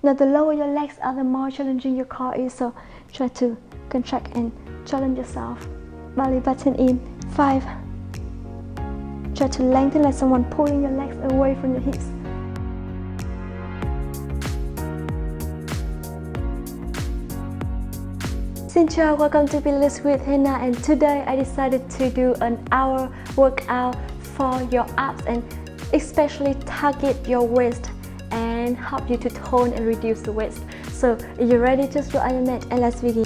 Now the lower your legs are, the more challenging your core is, so try to contract and challenge yourself. Belly button in. 5. Try to lengthen like someone pulling your legs away from your hips. Xin chào, welcome to Pilates with Hannah, and today I decided to do an hour workout for your abs and especially target your waist and help you to tone and reduce the waist. So if you're ready, just roll on your mat and let's begin.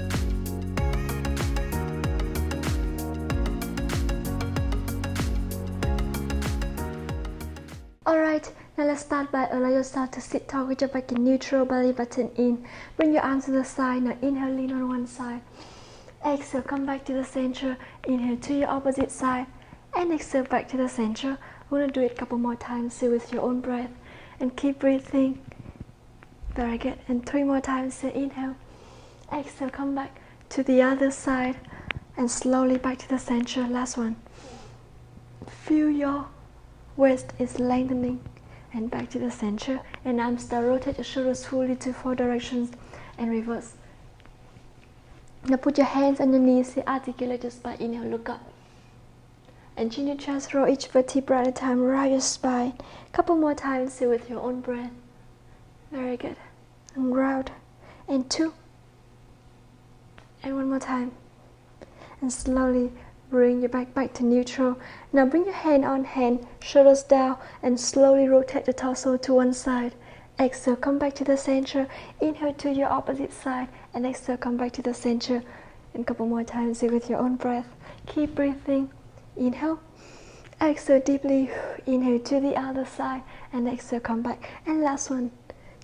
Alright, now let's start by allow yourself to sit tall with your back in neutral, belly button in. Bring your arms to the side. Now inhale, lean on one side. Exhale, come back to the center. Inhale to your opposite side. And exhale back to the center. We're going to do it a couple more times. Say with your own breath. And keep breathing. Very good. And 3 more times. Say inhale. Exhale, come back to the other side. And slowly back to the center. Last one. Feel your waist is lengthening and back to the center, and arms start. Rotate your shoulders fully to 4 directions and reverse. Now put your hands on your knees, articulate your spine. Inhale, look up and chin your chest, roll each vertebra at a time, round your spine. Couple more times, say with your own breath. Very good. And round, and 2, and 1 more time, and slowly bring your back to neutral. Now bring your hand on hand, shoulders down, and slowly rotate the torso to one side. Exhale, come back to the center. Inhale to your opposite side, and exhale, come back to the center. And a couple more times with your own breath. Keep breathing. Inhale. Exhale deeply. Inhale to the other side, and exhale, come back. And last one,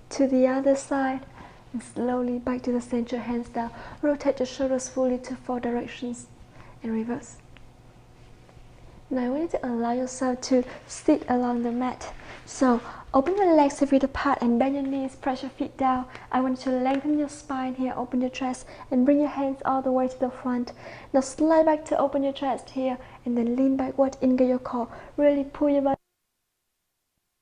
to the other side. And slowly back to the center, hands down. Rotate your shoulders fully to 4 directions. And reverse. Now I want you to allow yourself to sit along the mat. So open your legs a bit apart and bend your knees, press your feet down. I want you to lengthen your spine here, open your chest, and bring your hands all the way to the front. Now slide back to open your chest here, and then lean backward, engage your core. Really pull your body.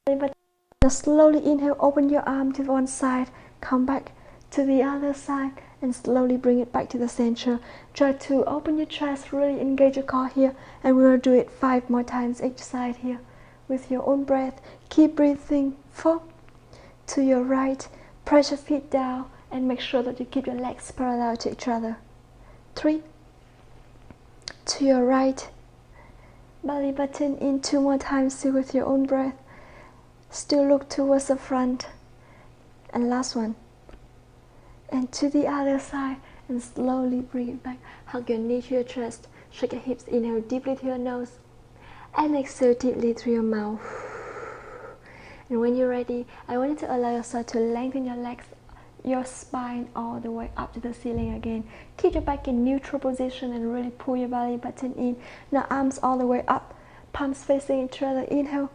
Now slowly inhale, open your arm to one side, come back to the other side, and slowly bring it back to the center. Try to open your chest, really engage your core here, and we'll do it 5 more times each side here with your own breath. Keep breathing. 4. To your right, press your feet down and make sure that you keep your legs parallel to each other. 3. To your right, belly button in. 2 more times, still with your own breath. Still look towards the front. And last one. And to the other side, and slowly bring it back. Hug your knee to your chest, shake your hips, inhale deeply to your nose, and exhale deeply through your mouth. And when you're ready, I want you to allow yourself to lengthen your legs, your spine all the way up to the ceiling again. Keep your back in neutral position and really pull your belly button in. Now arms all the way up, palms facing each other. Inhale,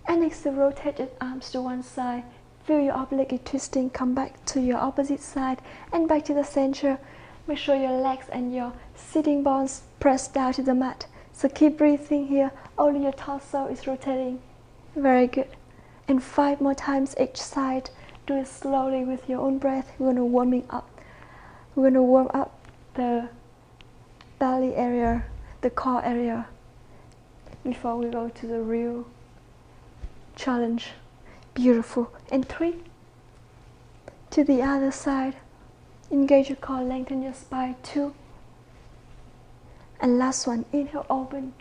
and exhale, rotate your arms to one side. Feel your oblique twisting, come back to your opposite side and back to the center. Make sure your legs and your sitting bones press down to the mat. So keep breathing here, only your torso is rotating. Very good. And 5 more times each side. Do it slowly with your own breath. We're going to warm up the belly area, the core area, before we go to the real challenge. Beautiful. And 3. To the other side. Engage your core, lengthen your spine. 2. And last one. Inhale, open.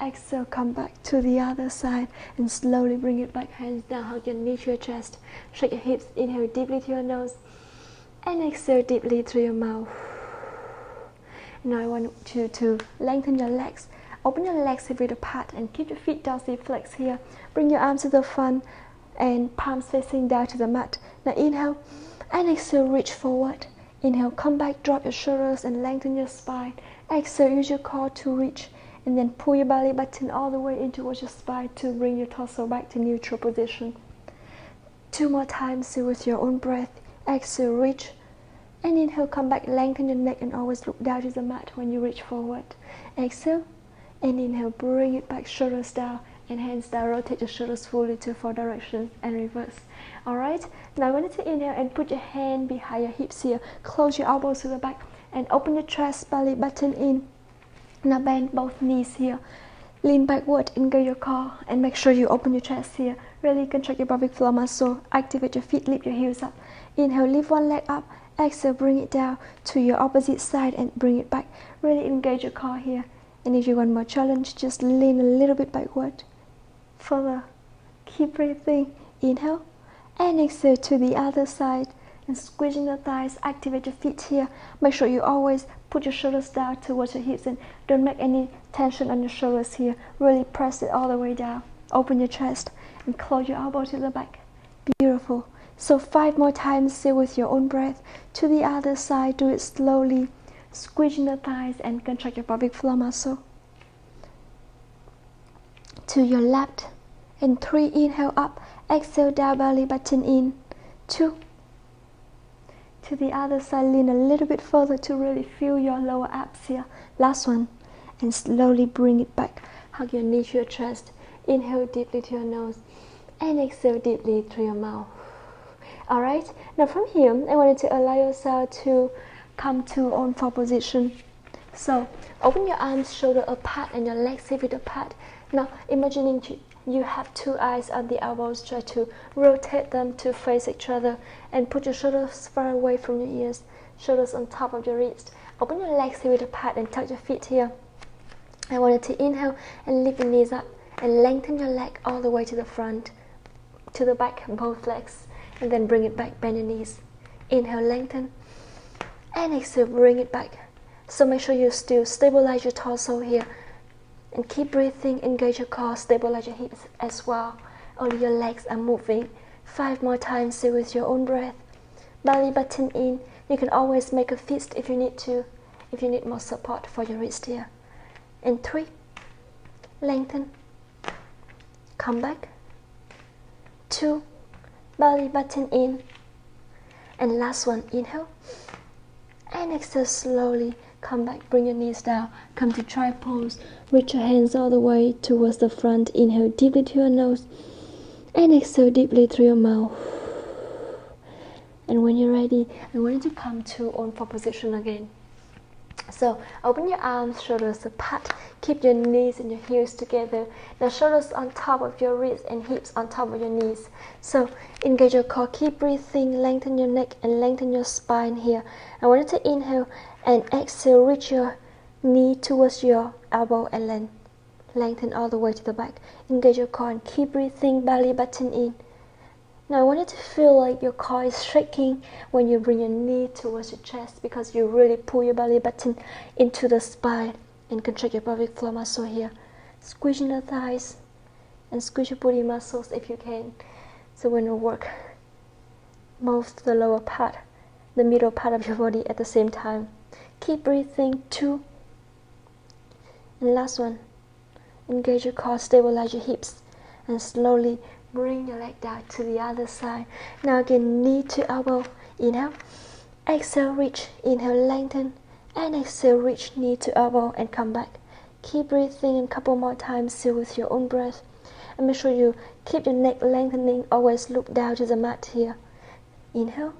Exhale, come back to the other side and slowly bring it back. Hands down, hug your knee to your chest. Shake your hips. Inhale deeply to your nose. And exhale deeply through your mouth. Now I want you to lengthen your legs. Open your legs a bit apart and keep your feet dorsally flexed here. Bring your arms to the front and palms facing down to the mat. Now inhale and exhale, reach forward. Inhale, come back, drop your shoulders and lengthen your spine. Exhale, use your core to reach, and then pull your belly button all the way in towards your spine to bring your torso back to neutral position. 2 more times with your own breath. Exhale, reach, and inhale, come back, lengthen your neck and always look down to the mat when you reach forward. Exhale, and inhale, bring it back, shoulders down, and hands down. Rotate your shoulders fully to 4 directions and reverse. Alright, now I want you to inhale and put your hand behind your hips here. Close your elbows to the back and open your chest, belly button in. Now bend both knees here. Lean backward, engage your core, and make sure you open your chest here. Really contract your pelvic floor muscle. Activate your feet, lift your heels up. Inhale, lift one leg up. Exhale, bring it down to your opposite side and bring it back. Really engage your core here. And if you want more challenge, just lean a little bit backward. Further. Keep breathing. Inhale. And exhale to the other side. And squeezing the thighs. Activate your feet here. Make sure you always put your shoulders down towards your hips and don't make any tension on your shoulders here. Really press it all the way down. Open your chest and close your elbow to the back. Beautiful. So 5 more times, still with your own breath. To the other side, do it slowly. Squeezing the thighs and contract your pelvic floor muscle. To your left. And 3, inhale up. Exhale down, belly button in. 2. To the other side, lean a little bit further to really feel your lower abs here. Last one. And slowly bring it back. Hug your knee to your chest. Inhale deeply to your nose. And exhale deeply through your mouth. Alright, now from here, I want you to allow yourself to come to on 4 position. So, open your arms shoulder apart and your legs hip width apart. Now, imagining you have 2 eyes on the elbows. Try to rotate them to face each other and put your shoulders far away from your ears. Shoulders on top of your wrist. Open your legs hip width apart and tuck your feet here. I want you to inhale and lift your knees up and lengthen your leg all the way to the front, to the back, both legs. And then bring it back, bend your knees. Inhale, lengthen. And exhale, bring it back. So make sure you still stabilize your torso here. And keep breathing, engage your core, stabilize your hips as well. Only your legs are moving. 5 more times, still with your own breath. Belly button in. You can always make a fist if you need to, if you need more support for your wrist here. And 3, lengthen. Come back. 2, belly button in. And last one, inhale. And exhale slowly. Come back, bring your knees down. Come to try pose. Reach your hands all the way towards the front. Inhale deeply to your nose. And exhale deeply through your mouth. And when you're ready, I want you to come to on 4 position again. So open your arms, shoulders apart. Keep your knees and your heels together. Now shoulders on top of your wrists and hips on top of your knees. So engage your core, keep breathing, lengthen your neck and lengthen your spine here. I want you to inhale and exhale, reach your knee towards your elbow and then lengthen all the way to the back. Engage your core and keep breathing, belly button in. Now I want you to feel like your core is shaking when you bring your knee towards your chest because you really pull your belly button into the spine and contract your pelvic floor muscle here. Squeezing the thighs and squeeze your booty muscles if you can. So when you work, move the lower part, the middle part of your body at the same time. Keep breathing. 2. And last one. Engage your core, stabilize your hips and slowly bring your leg down to the other side. Now again, knee to elbow. Inhale. Exhale, reach. Inhale, lengthen. And exhale, reach knee to elbow and come back. Keep breathing a couple more times, still with your own breath. And make sure you keep your neck lengthening. Always look down to the mat here. Inhale.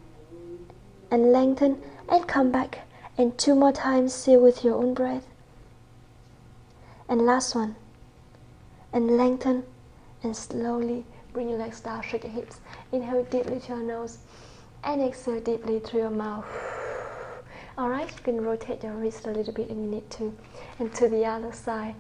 And lengthen and come back. And 2 more times, still with your own breath. And last one. And lengthen and slowly bring your legs down, shake your hips. Inhale deeply to your nose and exhale deeply through your mouth. Alright, you can rotate your wrist a little bit if you need to, and to the other side.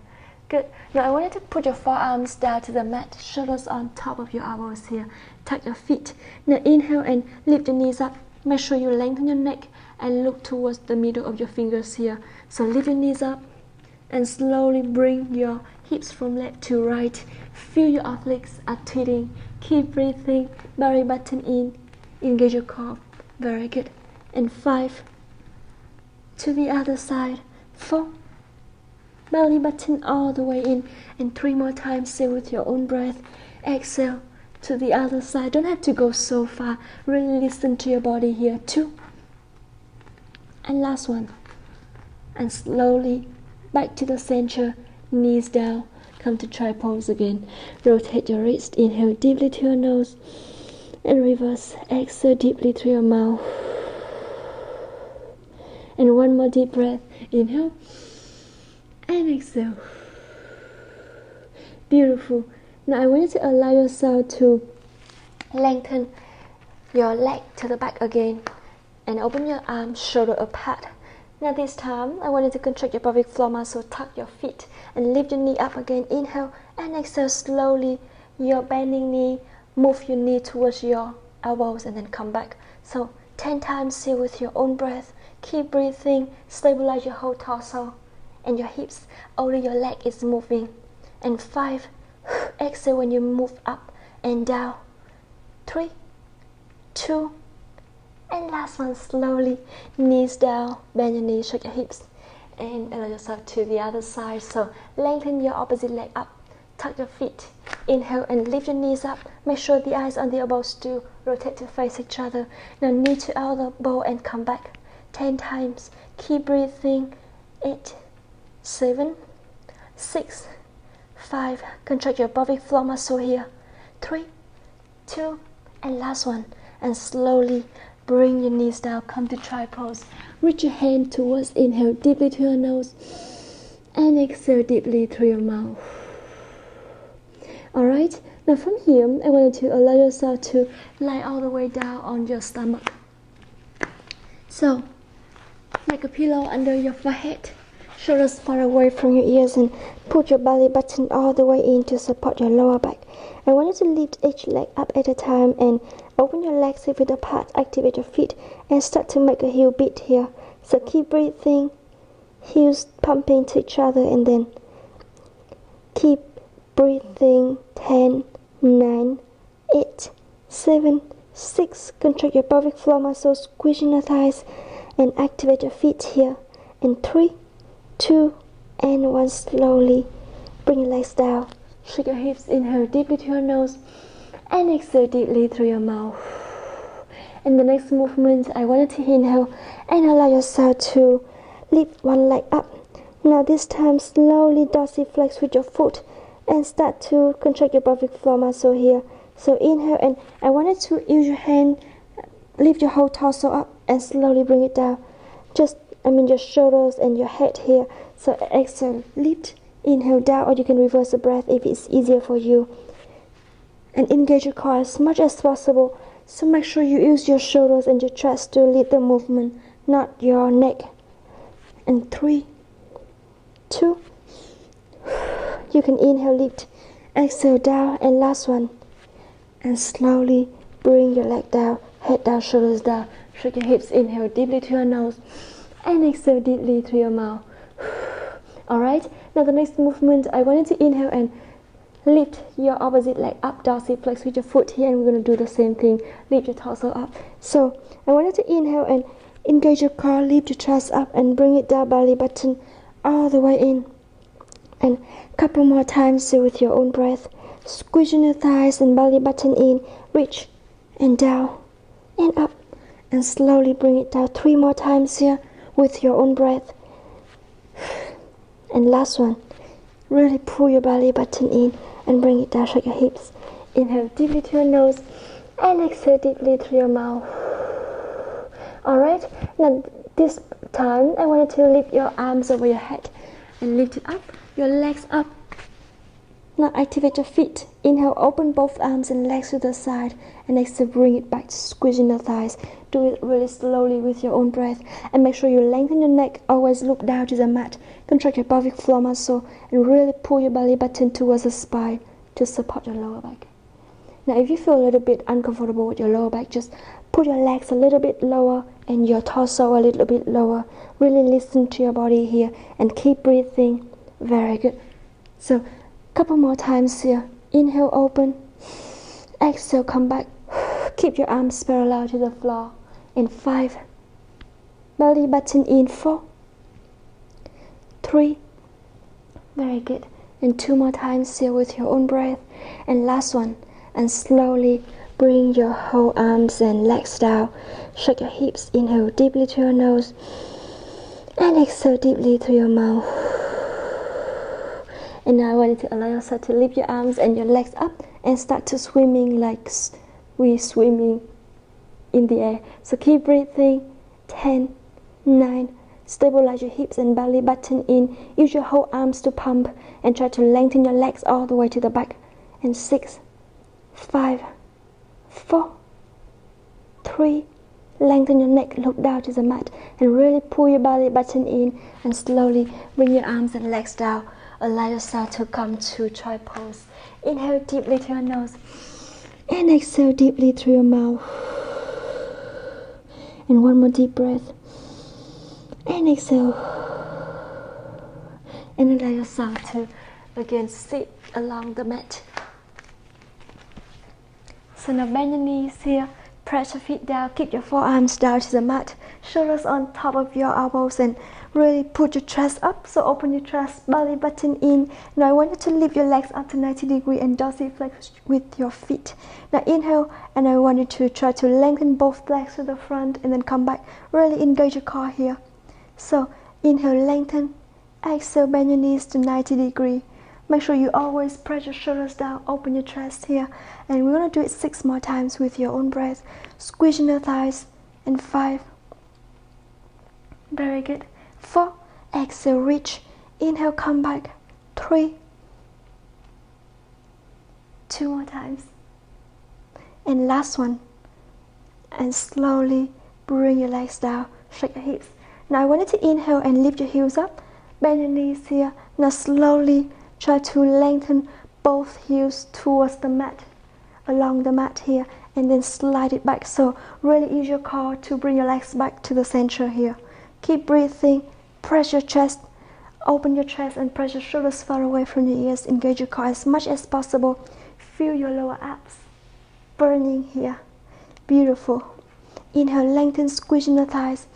Good. Now I want you to put your forearms down to the mat, shoulders on top of your elbows here. Tuck your feet. Now inhale and lift your knees up. Make sure you lengthen your neck and look towards the middle of your fingers here. So lift your knees up and slowly bring your hips from left to right. Feel your obliques are tweeting. Keep breathing, belly button in. Engage your core. Very good. And 5. To the other side. 4. Belly button all the way in. And 3 more times, still with your own breath. Exhale to the other side. Don't have to go so far. Really listen to your body here. 2. And last one. And slowly back to the center. Knees down. come to try pose again. Rotate your wrist, inhale deeply through your nose, and reverse, exhale deeply through your mouth. And one more deep breath, inhale, and exhale. Beautiful. Now I want you to allow yourself to lengthen your leg to the back again, and open your arms shoulder apart. Now this time, I want you to contract your pelvic floor muscle, tuck your feet, and lift your knee up again. Inhale and exhale slowly. Your bending knee, move your knee towards your elbows and then come back. So 10 times here with your own breath. Keep breathing, stabilize your whole torso and your hips. Only your leg is moving. And 5, exhale when you move up and down. 3, 2, and last one, slowly, knees down, bend your knees, shake your hips, and allow yourself to the other side. So lengthen your opposite leg up, tuck your feet, inhale and lift your knees up. Make sure the eyes on the elbows do rotate to face each other. Now knee to elbow and come back 10 times. Keep breathing. 8, 7, 6, 5. Contract your pelvic floor muscle here. 3, 2, and last one. And slowly bring your knees down, come to try pose. Reach your hand towards, inhale deeply through your nose, and exhale deeply through your mouth. Alright, now from here, I want you to allow yourself to lie all the way down on your stomach. So, make a pillow under your forehead, shoulders far away from your ears, and put your belly button all the way in to support your lower back. I want you to lift each leg up at a time and open your legs hip width apart, activate your feet, and start to make a heel beat here. So keep breathing, heels pumping to each other, and then keep breathing. 10, 9, 8, 7, 6. Contract your pelvic floor muscles, squeezing your thighs, and activate your feet here. And 3, 2, and 1. Slowly bring your legs down. Shake your hips, inhale deeply through your nose, and exhale deeply through your mouth. In the next movement, I want you to inhale and allow yourself to lift one leg up. Now this time, slowly dorsiflex with your foot and start to contract your pelvic floor muscle here. So inhale, and I want you to use your hand, lift your whole torso up and slowly bring it down. Your shoulders and your head here. So exhale, lift, inhale down, or you can reverse the breath if it's easier for you. And engage your core as much as possible. So make sure you use your shoulders and your chest to lead the movement, not your neck. And 3, 2, you can inhale, lift, exhale down, and last one. And slowly bring your leg down, head down, shoulders down. Shake your hips, inhale deeply through your nose, and exhale deeply through your mouth. Alright, now the next movement, I want you to inhale and lift your opposite leg up, dorsiflex with your foot here, and we're going to do the same thing. Lift your torso up. So I want you to inhale and engage your core, lift your chest up and bring it down, belly button all the way in. And a couple more times with your own breath. Squeezing your thighs and belly button in. Reach and down and up. And slowly bring it down 3 more times here with your own breath. And last one. Really pull your belly button in and bring it down. Shake your hips. Inhale deeply through your nose and exhale deeply through your mouth. Alright, now this time I want you to lift your arms over your head and lift it up, your legs up. Now activate your feet. Inhale, open both arms and legs to the side, and exhale, bring it back, squeezing the thighs. Do it really slowly with your own breath, and make sure you lengthen your neck. Always look down to the mat. Contract your pelvic floor muscle and really pull your belly button towards the spine to support your lower back. Now if you feel a little bit uncomfortable with your lower back, just put your legs a little bit lower and your torso a little bit lower. Really listen to your body here and keep breathing. Very good. So couple more times here. Inhale, open. Exhale, come back. Keep your arms parallel to the floor. In 5. Belly button in. 4, 3. Very good. And 2 more times here with your own breath. And last one. And slowly bring your whole arms and legs down. Shake your hips. Inhale deeply through your nose. And exhale deeply through your mouth. And now I want you to allow yourself to lift your arms and your legs up and start to swimming like we swimming in the air. So keep breathing. 10, 9, stabilize your hips and belly button in. Use your whole arms to pump and try to lengthen your legs all the way to the back. And 6, 5, 4, 3, lengthen your neck, look down to the mat and really pull your belly button in and slowly bring your arms and legs down. Allow yourself to come to try pose. Inhale deeply through your nose and exhale deeply through your mouth. And one more deep breath. And exhale. And allow yourself to again sit along the mat. So now bend your knees here. Press your feet down. Keep your forearms down to the mat. Shoulders on top of your elbows and really put your chest up. So open your chest, belly button in. Now I want you to lift your legs up to 90 degrees and dorsiflex with your feet. Now inhale, and I want you to try to lengthen both legs to the front and then come back. Really engage your core here. So inhale, lengthen. Exhale, bend your knees to 90 degrees. Make sure you always press your shoulders down, open your chest here. And we're going to do it 6 more times with your own breath. Squeezing your thighs. And 5. Very good. 4. Exhale, reach. Inhale, come back. 3. 2 more times. And last one. And slowly bring your legs down. Shake your hips. Now I want you to inhale and lift your heels up. Bend your knees here. Now slowly try to lengthen both heels towards the mat, along the mat here, and then slide it back. So really use your core to bring your legs back to the center here. Keep breathing. Press your chest. Open your chest and press your shoulders far away from your ears. Engage your core as much as possible. Feel your lower abs burning here. Beautiful. Inhale, lengthen, squeezing the thighs.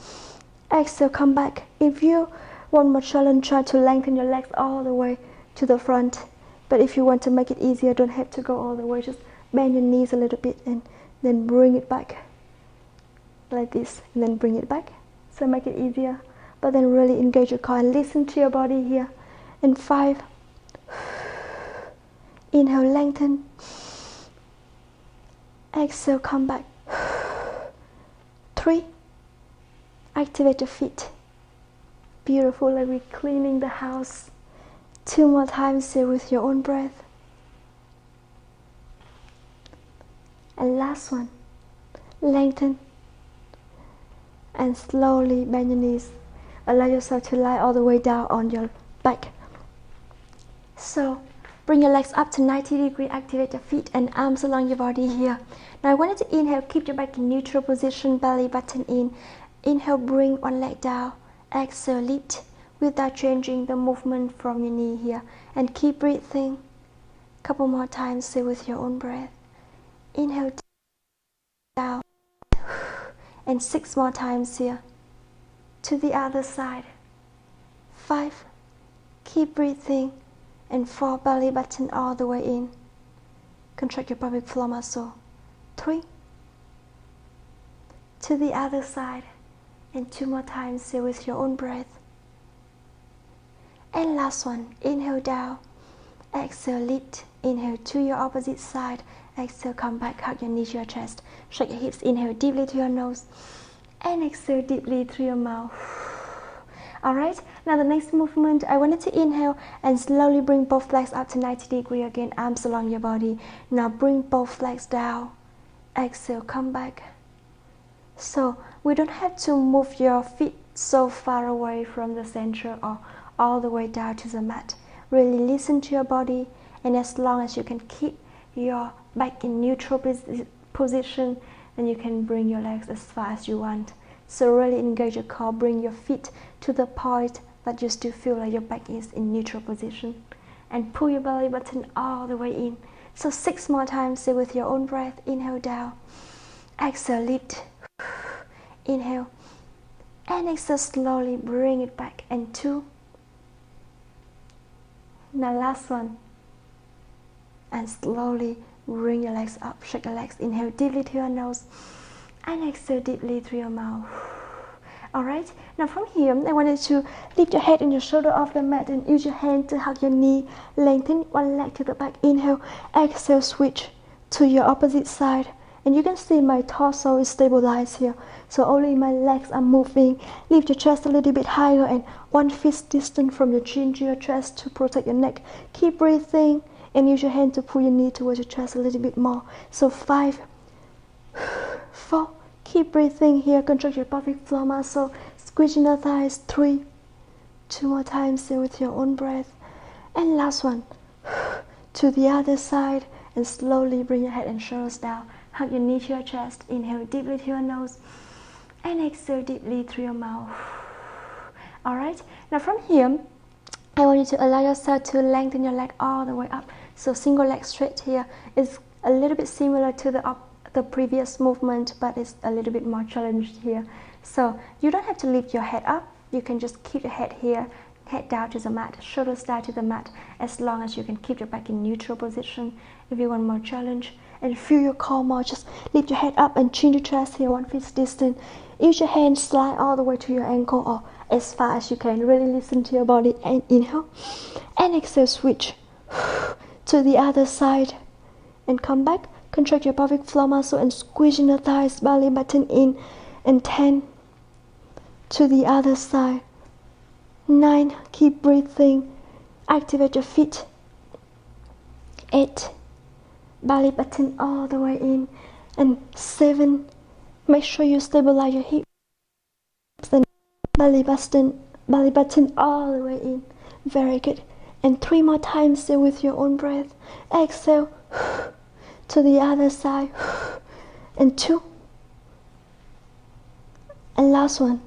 Exhale, come back. If you want more challenge, try to lengthen your legs all the way to the front. But if you want to make it easier, don't have to go all the way. Just bend your knees a little bit and then bring it back like this, and then bring it back. So make it easier. But then really engage your core and listen to your body here. And 5. Inhale, lengthen. Exhale, come back. 3. Activate your feet. Beautiful, like we're cleaning the house. 2 more times here with your own breath. And last one. Lengthen. And slowly bend your knees. Allow yourself to lie all the way down on your back. So bring your legs up to 90 degrees. Activate your feet and arms along your body here. Now I want you to inhale. Keep your back in neutral position. Belly button in. Inhale, bring one leg down. Exhale, lift without changing the movement from your knee here. And keep breathing. Couple more times, say with your own breath. Inhale, down. And 6 more times here. To the other side. 5. Keep breathing. And 4, belly button all the way in. Contract your pelvic floor muscle. 3. To the other side. And 2 more times, say with your own breath. And last one, inhale down, exhale lift, inhale to your opposite side, exhale come back, hug your knees to your chest, shake your hips, inhale deeply through your nose, and exhale deeply through your mouth. Alright, now the next movement, I wanted to inhale and slowly bring both legs up to 90 degrees again, arms along your body. Now bring both legs down, exhale, come back. So we don't have to move your feet so far away from the center or all the way down to the mat. Really listen to your body, and as long as you can keep your back in neutral position, then you can bring your legs as far as you want. So really engage your core, bring your feet to the point that you still feel like your back is in neutral position, and pull your belly button all the way in. So 6 more times, say with your own breath. Inhale down, exhale lift, inhale, and exhale slowly bring it back, and 2. Now last one, and slowly bring your legs up, shake your legs, inhale deeply through your nose, and exhale deeply through your mouth. Alright, now from here, I want you to lift your head and your shoulder off the mat and use your hand to hug your knee. Lengthen one leg to the back. Inhale, exhale, switch to your opposite side. And you can see my torso is stabilized here. So only my legs are moving. Lift your chest a little bit higher and 1 fist distance from your chin to your chest to protect your neck. Keep breathing and use your hand to pull your knee towards your chest a little bit more. So 5, 4, keep breathing here. Contract your pelvic floor muscle. Squeeze your thighs. 3, 2 more times here with your own breath. And last one. To the other side and slowly bring your head and shoulders down. Hug your knee to your chest. Inhale deeply through your nose and exhale deeply through your mouth. Alright, now from here, I want you to allow yourself to lengthen your leg all the way up. So single leg straight here is a little bit similar to the previous movement, but it's a little bit more challenged here. So you don't have to lift your head up. You can just keep your head here, head down to the mat, shoulders down to the mat, as long as you can keep your back in neutral position. If you want more challenge and feel your core more, just lift your head up and chin your chest here 1 fist distance. Use your hand, slide all the way to your ankle or as far as you can. Really listen to your body. And inhale and exhale, switch to the other side and come back. Contract your pelvic floor muscle and squeeze in the thighs, belly button in. And 10, to the other side. 9, keep breathing. Activate your feet. 8, belly button all the way in. And 7, make sure you stabilize your hips. And belly button all the way in. Very good. And 3 more times there with your own breath. Exhale to the other side. And 2. And last one.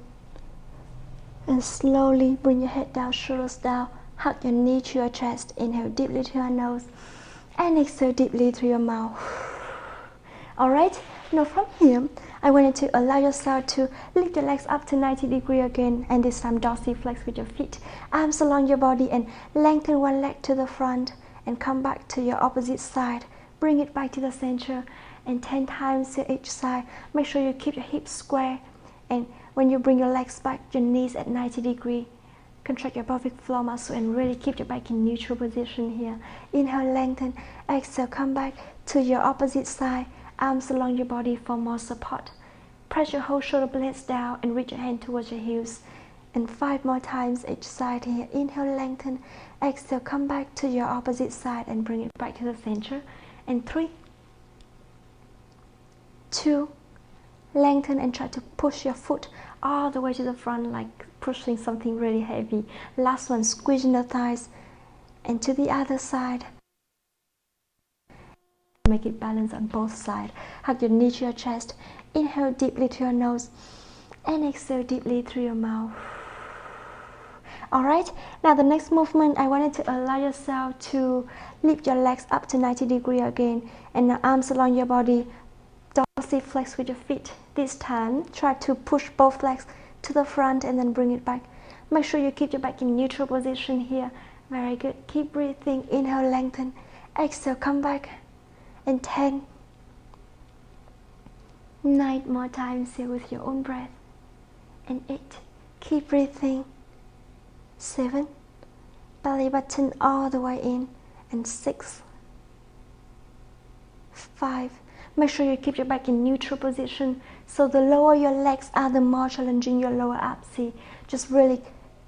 And slowly bring your head down, shoulders down. Hug your knee to your chest. Inhale deeply through your nose and exhale deeply through your mouth. Alright, now from here, I want you to allow yourself to lift your legs up to 90 degrees again, and this time dorsiflex with your feet, arms along your body, and lengthen one leg to the front and come back to your opposite side. Bring it back to the center and 10 times to each side. Make sure you keep your hips square, and when you bring your legs back, your knees at 90 degrees. Contract your pelvic floor muscle and really keep your back in neutral position here. Inhale, lengthen. Exhale, come back to your opposite side. Arms along your body for more support. Press your whole shoulder blades down and reach your hand towards your heels. And 5 more times each side here. Inhale, lengthen. Exhale, come back to your opposite side and bring it back to the center. And 3, 2, lengthen and try to push your foot all the way to the front, like pushing something really heavy. Last one, squeezing the thighs and to the other side. Make it balance on both sides. Hug your knee to your chest. Inhale deeply to your nose and exhale deeply through your mouth. Alright, now the next movement, I wanted to allow yourself to lift your legs up to 90 degrees again, and now arms along your body. Dorsiflex with your feet. This time, try to push both legs to the front and then bring it back. Make sure you keep your back in neutral position here. Very good. Keep breathing. Inhale, lengthen. Exhale, come back. And 10, 9 more times here with your own breath. And 8, keep breathing. 7, belly button all the way in. And 6, 5, make sure you keep your back in neutral position. So the lower your legs are, the more challenging your lower abs. See, just really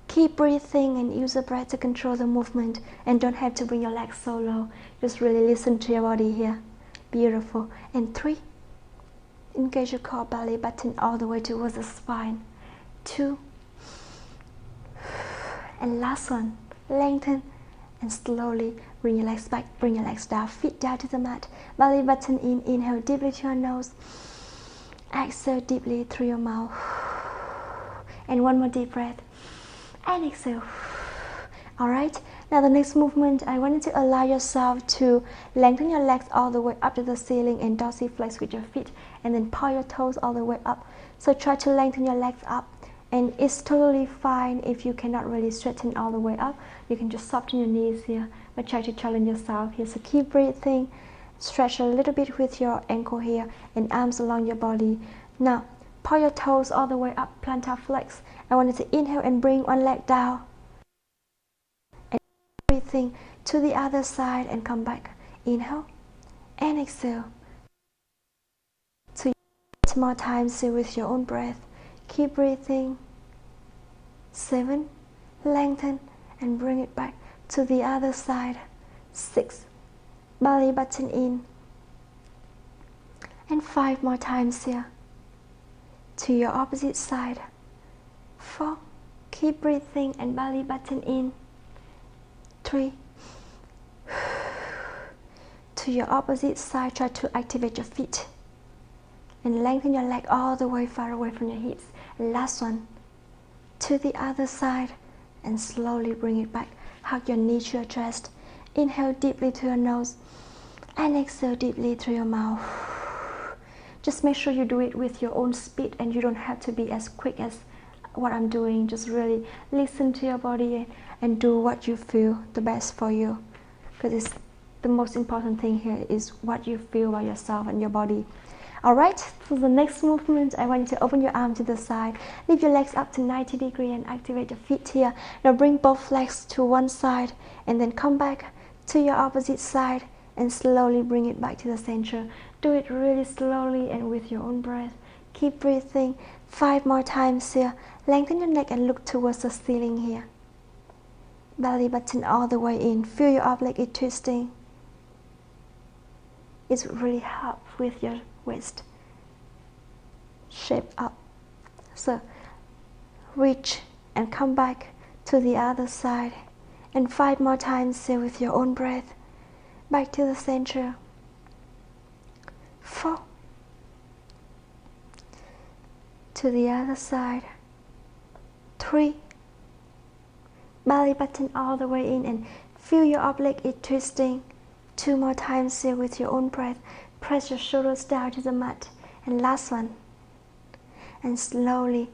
keep breathing and use the breath to control the movement, and don't have to bring your legs so low. Just really listen to your body here. Beautiful. And 3, engage your core, belly button all the way towards the spine. 2, and last one, lengthen and slowly bring your legs back, bring your legs down, feet down to the mat, belly button in. Inhale deeply to your nose, exhale deeply through your mouth, and one more deep breath and exhale. Alright, now the next movement, I want you to allow yourself to lengthen your legs all the way up to the ceiling and dorsiflex with your feet, and then point your toes all the way up. So try to lengthen your legs up, and it's totally fine if you cannot really straighten all the way up. You can just soften your knees here, but try to challenge yourself here. So keep breathing, stretch a little bit with your ankle here and arms along your body. Now Point your toes all the way up, plantar flex. I want you to inhale and bring one leg down. And breathing to the other side and come back. Inhale and exhale. 2 more times with your own breath. Keep breathing. 7. Lengthen and bring it back to the other side. 6. Belly button in. And 5 more times here. To your opposite side. 4. Keep breathing and belly button in. 3. To your opposite side, try to activate your feet. And lengthen your leg all the way far away from your hips. And last one. To the other side. And slowly bring it back. Hug your knee to your chest. Inhale deeply through your nose. And exhale deeply through your mouth. Just make sure you do it with your own speed, and you don't have to be as quick as what I'm doing. Just really listen to your body and do what you feel the best for you, because the most important thing here is what you feel by yourself and your body. Alright, for the next movement, I want you to open your arm to the side, lift your legs up to 90 degrees and activate your feet here. Now bring both legs to one side and then come back to your opposite side and slowly bring it back to the center. Do it really slowly and with your own breath. Keep breathing. 5 more times here. Lengthen your neck and look towards the ceiling here. Belly button all the way in. Feel your upper leg is twisting. It's really help with your waist shape up. So reach and come back to the other side. And 5 more times here with your own breath. Back to the center. 4. To the other side. 3. Belly button all the way in and feel your upper leg is twisting. 2 more times here with your own breath. Press your shoulders down to the mat. And last one. And slowly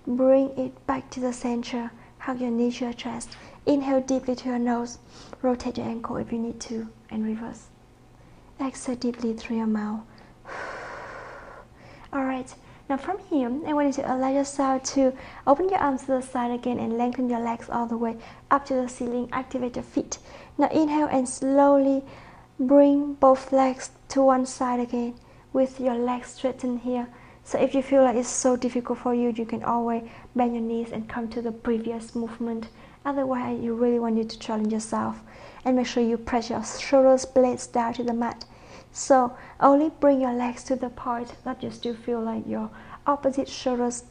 bring it back to the center. Hug your knee to your chest. Inhale deeply to your nose. Rotate your ankle if you need to, and reverse. Exhale deeply through your mouth. Alright, now from here, I want you to allow yourself to open your arms to the side again and lengthen your legs all the way up to the ceiling. Activate your feet. Now inhale and slowly bring both legs to one side again with your legs straightened here. So if you feel like it's so difficult for you, you can always bend your knees and come to the previous movement. Otherwise, you really want you to challenge yourself and make sure you press your shoulders blades down to the mat. So only bring your legs to the point that you still feel like your opposite shoulders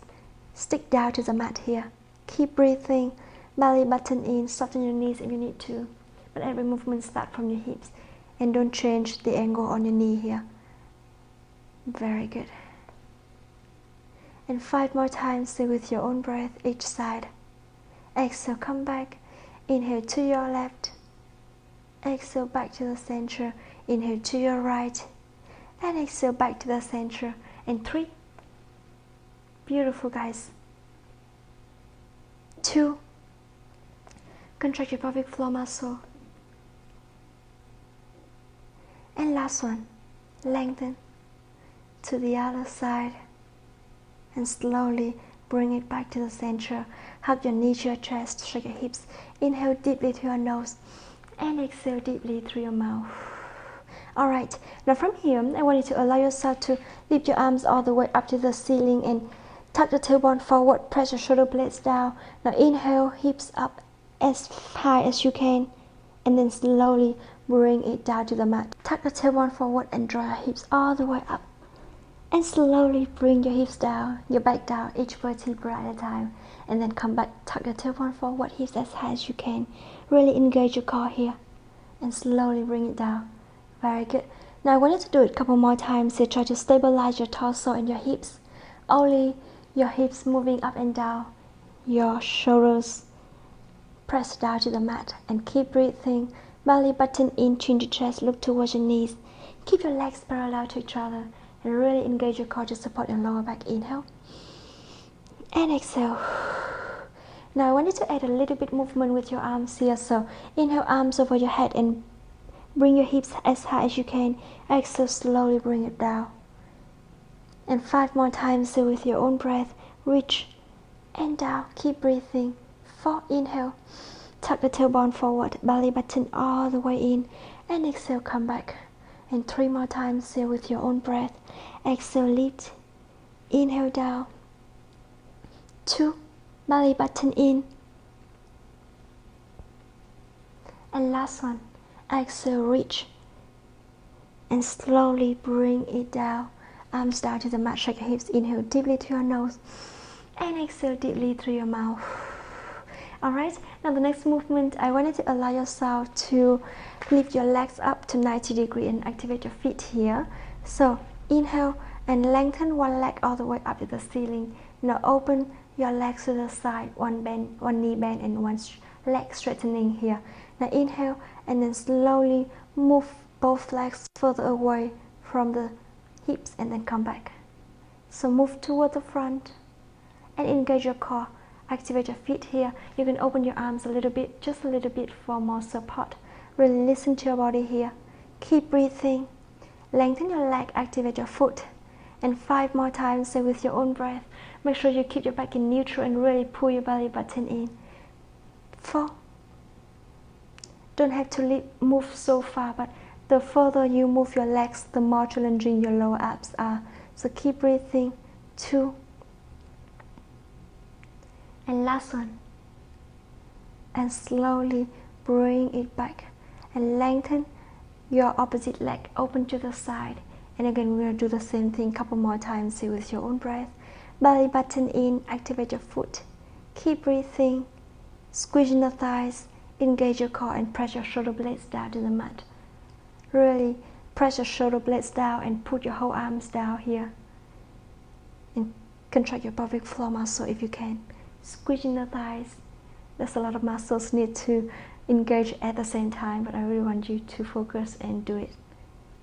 stick down to the mat here. Keep breathing, belly button in, soften your knees if you need to. But every movement start from your hips and don't change the angle on your knee here. Very good. And 5 more times with your own breath each side. Exhale, come back. Inhale to your left. Exhale back to the center. Inhale to your right. And exhale back to the center. And 3. Beautiful, guys. 2. Contract your pelvic floor muscle. And last one. Lengthen to the other side. And slowly bring it back to the center. Hug your knee to your chest, shake your hips. Inhale deeply through your nose and exhale deeply through your mouth. Alright, now from here, I want you to allow yourself to lift your arms all the way up to the ceiling and tuck the tailbone forward, press your shoulder blades down. Now inhale, hips up as high as you can, and then slowly bring it down to the mat. Tuck the tailbone forward and draw your hips all the way up. And slowly bring your hips down, your back down, each vertebra at a time. And then come back, tuck your tailbone forward, hips as high as you can. Really engage your core here. And slowly bring it down. Very good. Now I want you to do it a couple more times. So try to stabilize your torso and your hips. Only your hips moving up and down. Your shoulders press down to the mat. And keep breathing. Belly button in, chin to chest, look towards your knees. Keep your legs parallel to each other. And really engage your core to support your lower back. Inhale and exhale. Now I want you to add a little bit movement with your arms here. So inhale, arms over your head and bring your hips as high as you can. Exhale, slowly bring it down. And 5 more times. So with your own breath, reach and down. Keep breathing. 4, inhale, tuck the tailbone forward, belly button all the way in, and exhale, come back. And 3 more times. So with your own breath, exhale, lift, inhale, down. 2, belly button in. And last one, exhale, reach, and slowly bring it down. Arms down to the mat, shake your hips, inhale deeply to your nose, and exhale deeply through your mouth. Alright, now the next movement, I want you to allow yourself to lift your legs up to 90 degrees and activate your feet here. So inhale and lengthen one leg all the way up to the ceiling. Now open your legs to the side, one knee bend and one leg straightening here. Now inhale and then slowly move both legs further away from the hips and then come back. So move toward the front and engage your core. Activate your feet here. You can open your arms a little bit, just a little bit for more support. Really listen to your body here. Keep breathing. Lengthen your leg, activate your foot. And 5 more times, say with your own breath. Make sure you keep your back in neutral and really pull your belly button in. 4. Don't have to move so far, but the further you move your legs, the more challenging your lower abs are. So keep breathing. 2. And last one. And slowly bring it back and lengthen your opposite leg, open to the side. And again, we're going to do the same thing a couple more times. See with your own breath. Belly button in, activate your foot. Keep breathing. Squeeze the thighs, engage your core, and press your shoulder blades down to the mat. Really press your shoulder blades down and put your whole arms down here. And contract your pelvic floor muscle if you can. Squeeze the thighs. There's a lot of muscles need to engage at the same time, but I really want you to focus and do it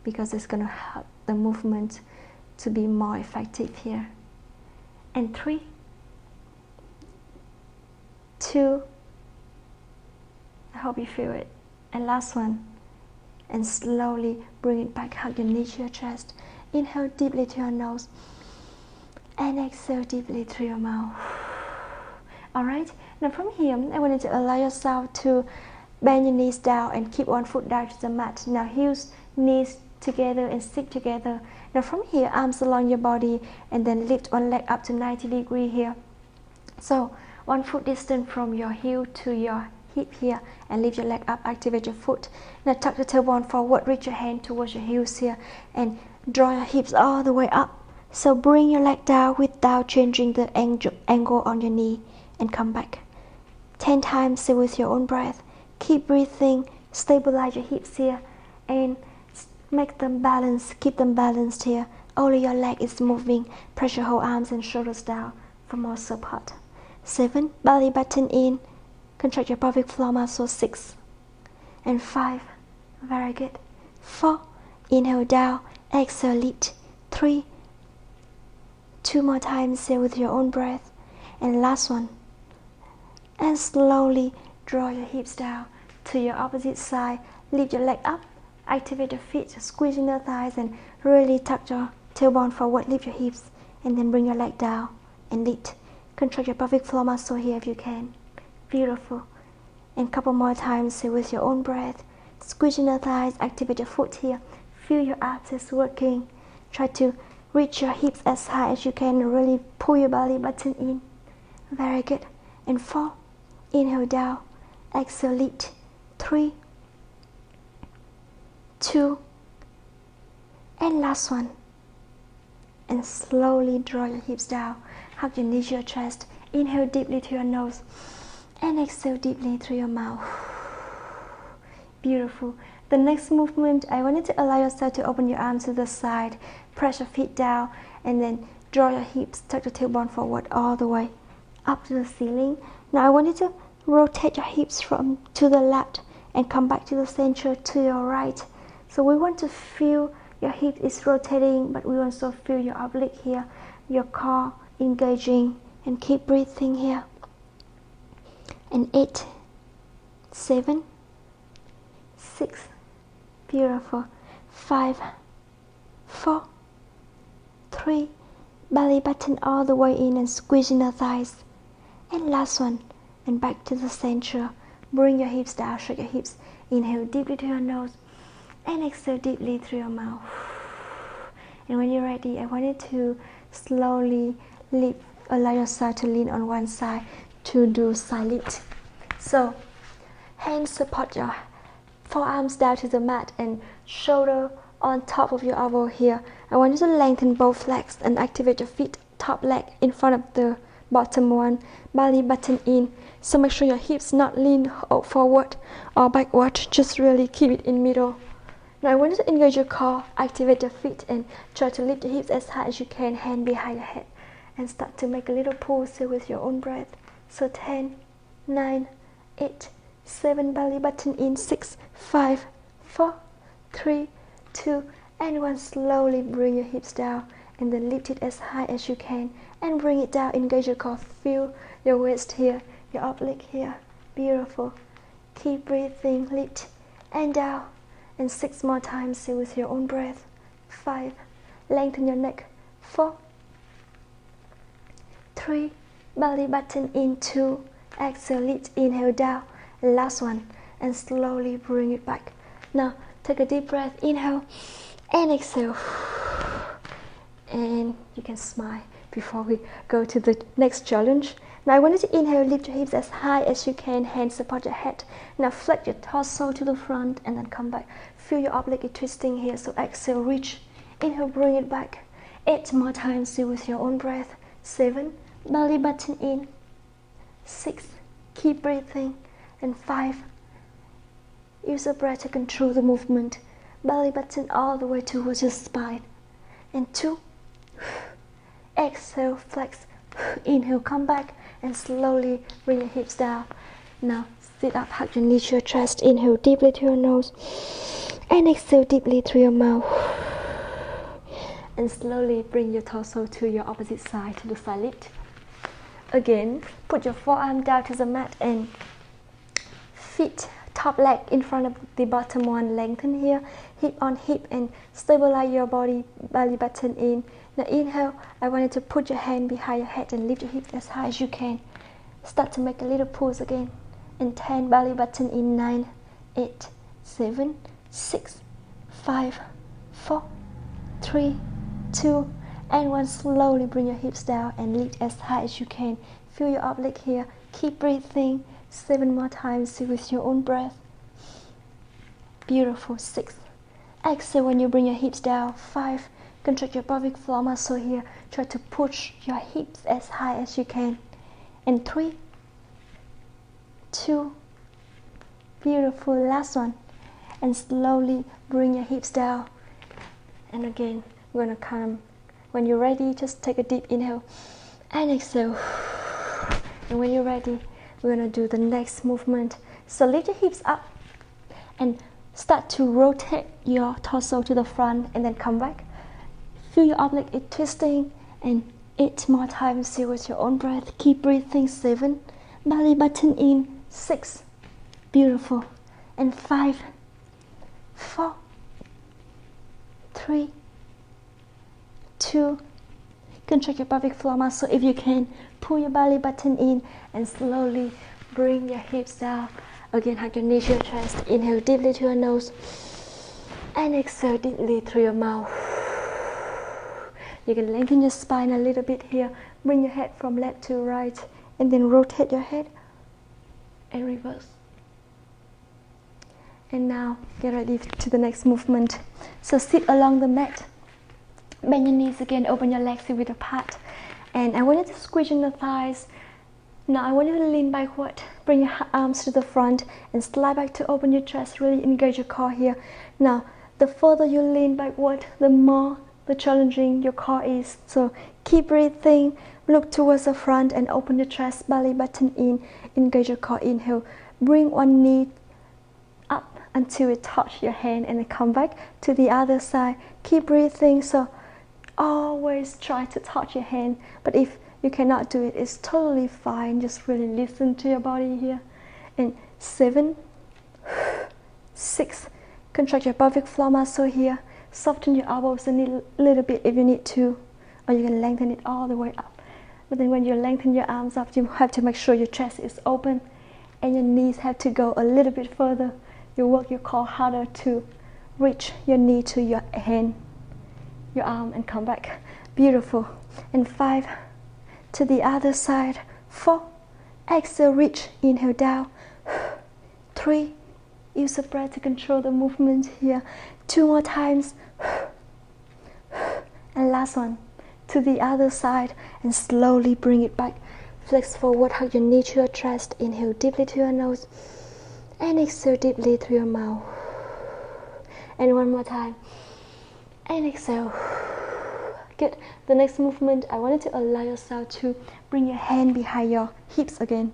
because it's going to help the movement to be more effective here. And 3, 2, I hope you feel it. And last one. And slowly bring it back, hug your knee to your chest. Inhale deeply to your nose and exhale deeply through your mouth. Alright, now from here, I want you to allow yourself to bend your knees down and keep one foot down to the mat. Now heels, knees together and stick together. Now from here, arms along your body and then lift one leg up to 90 degrees here. So 1 foot distance from your heel to your hip here, and lift your leg up, activate your foot. Now tuck the tailbone forward, reach your hand towards your heels here and draw your hips all the way up. So bring your leg down without changing the angle on your knee and come back. 10 times, say with your own breath. Keep breathing, stabilize your hips here and make them balanced, keep them balanced here. Only your leg is moving. Press your whole arms and shoulders down for more support. 7, belly button in. Contract your pelvic floor muscle. 6 and 5, very good. 4, inhale down, exhale lift. 3, 2 more times, say with your own breath. And last one. And slowly draw your hips down to your opposite side. Lift your leg up, activate your feet, squeezing the thighs and really tuck your tailbone forward, lift your hips and then bring your leg down and lift. Contract your pelvic floor muscle here if you can. Beautiful. And couple more times, say with your own breath. Squeezing the thighs, activate your foot here. Feel your abs is working. Try to reach your hips as high as you can and really pull your belly button in. Very good. And 4, inhale down, exhale lift. 3, 2, and last one. And slowly draw your hips down. Hug your knees to your chest. Inhale deeply to your nose. And exhale deeply through your mouth. Beautiful. The next movement, I want you to allow yourself to open your arms to the side, press your feet down, and then draw your hips, tuck the tailbone forward all the way up to the ceiling. Now I want you to rotate your hips from to the left and come back to the center to your right. So we want to feel your hip is rotating, but we also feel your oblique here, your core engaging, and keep breathing here. And 8, 7, 6, beautiful. 5, 4, 3, belly button all the way in and squeeze in the thighs. And last one, and back to the center. Bring your hips down, shake your hips. Inhale deeply to your nose and exhale deeply through your mouth. And when you're ready, I want you to slowly lift, allow yourself to lean on one side to do side lift. So hands support your forearms down to the mat and shoulder on top of your elbow here. I want you to lengthen both legs and activate your feet, top leg in front of the bottom one, belly button in. So make sure your hips not lean forward or backward, just really keep it in middle. Now I want you to engage your core, activate your feet and try to lift your hips as high as you can, hand behind your head. And start to make a little pulse here with your own breath. So 10, 9, 8, 7, belly button in, 6, 5, 4, 3, 2, and 1. Slowly bring your hips down and then lift it as high as you can and bring it down. Engage your core, feel your waist here, your oblique here. Beautiful. Keep breathing, lift and down. And 6 more times here with your own breath. 5, lengthen your neck. 4, 3, belly button in. 2, exhale, lift, inhale down. Last one, and slowly bring it back. Now take a deep breath, inhale and exhale. And you can smile before we go to the next challenge. Now I want you to inhale, lift your hips as high as you can, hands support your head. Now flex your torso to the front and then come back. Feel your oblique twisting here, so exhale, reach. Inhale, bring it back. 8 more times here with your own breath. 7, belly button in. 6, keep breathing. And 5, use the breath to control the movement. Belly button all the way towards your spine. And 2, exhale, flex. Inhale, come back and slowly bring your hips down. Now sit up, hug your knees to your chest. Inhale deeply to your nose and exhale deeply through your mouth. And slowly bring your torso to your opposite side, to the side lift. Again, put your forearm down to the mat and feet, top leg in front of the bottom one. Lengthen here, hip on hip, and stabilize your body, belly button in. Now inhale, I want you to put your hand behind your head and lift your hips as high as you can. Start to make a little pulse again. And 10, belly button in. 9, 8, 7, 6, 5, 4, 3, 2, and 1. Slowly bring your hips down and lift as high as you can. Feel your oblique here. Keep breathing. 7 more times with your own breath. Beautiful. 6. Exhale when you bring your hips down. 5. Contract your pelvic floor muscle here. Try to push your hips as high as you can. And 3, 2, beautiful. Last one. And slowly bring your hips down. And again, we're gonna come. When you're ready, just take a deep inhale and exhale. And when you're ready, we're gonna do the next movement. So lift your hips up and start to rotate your torso to the front and then come back. Feel your oblique twisting, and 8 more times here with your own breath. Keep breathing. 7, belly button in. 6, beautiful. And 5, 4, 3, 2, contract your pelvic floor muscle if you can. Pull your belly button in and slowly bring your hips down. Again, hug your knees to your chest. Inhale deeply to your nose and exhale deeply through your mouth. You can lengthen your spine a little bit here. Bring your head from left to right and then rotate your head and reverse. And now get ready to the next movement. So sit along the mat. Bend your knees again, open your legs with apart. And I want you to squeeze in the thighs. Now I want you to lean backward. Bring your arms to the front and slide back to open your chest. Really engage your core here. Now, the further you lean backward, the more challenging your core is. So keep breathing. Look towards the front and open your chest, belly button in. Engage your core. Inhale. Bring one knee up until it touches your hand and then come back to the other side. Keep breathing. So always try to touch your hand, but if you cannot do it, it's totally fine. Just really listen to your body here. And 7, 6, contract your pelvic floor muscle here. Soften your elbows a little bit if you need to. or you can lengthen it all the way up. But then when you lengthen your arms up, you have to make sure your chest is open and your knees have to go a little bit further. You work your core harder to reach your knee to your hand, your arm, and come back. Beautiful. And 5, to the other side. 4, exhale, reach, inhale down. 3, use the breath to control the movement here. 2 more times. And last one, to the other side, and slowly bring it back. Flex forward, hug your knee to your chest. Inhale deeply to your nose, and exhale deeply through your mouth. And one more time, and exhale. Good. The next movement, I want you to allow yourself to bring your hand behind your hips again.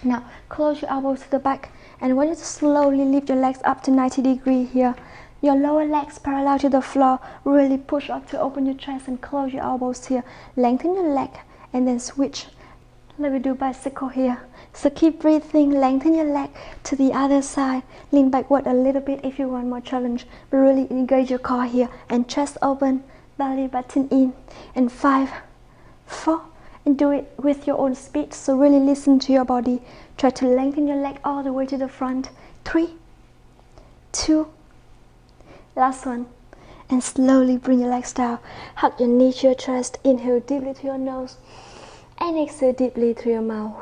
Now, close your elbows to the back, and I want you to slowly lift your legs up to 90 degrees here. Your lower legs parallel to the floor. Really push up to open your chest and close your elbows here. Lengthen your leg, and then switch. Let me do bicycle here. So keep breathing, lengthen your leg to the other side. Lean backward a little bit if you want more challenge, but really engage your core here, and chest open, belly button in. And 5, 4, and do it with your own speed. So really listen to your body. Try to lengthen your leg all the way to the front. 3, 2, last one. And slowly bring your legs down. Hug your knee to your chest. Inhale deeply to your nose, and exhale deeply through your mouth.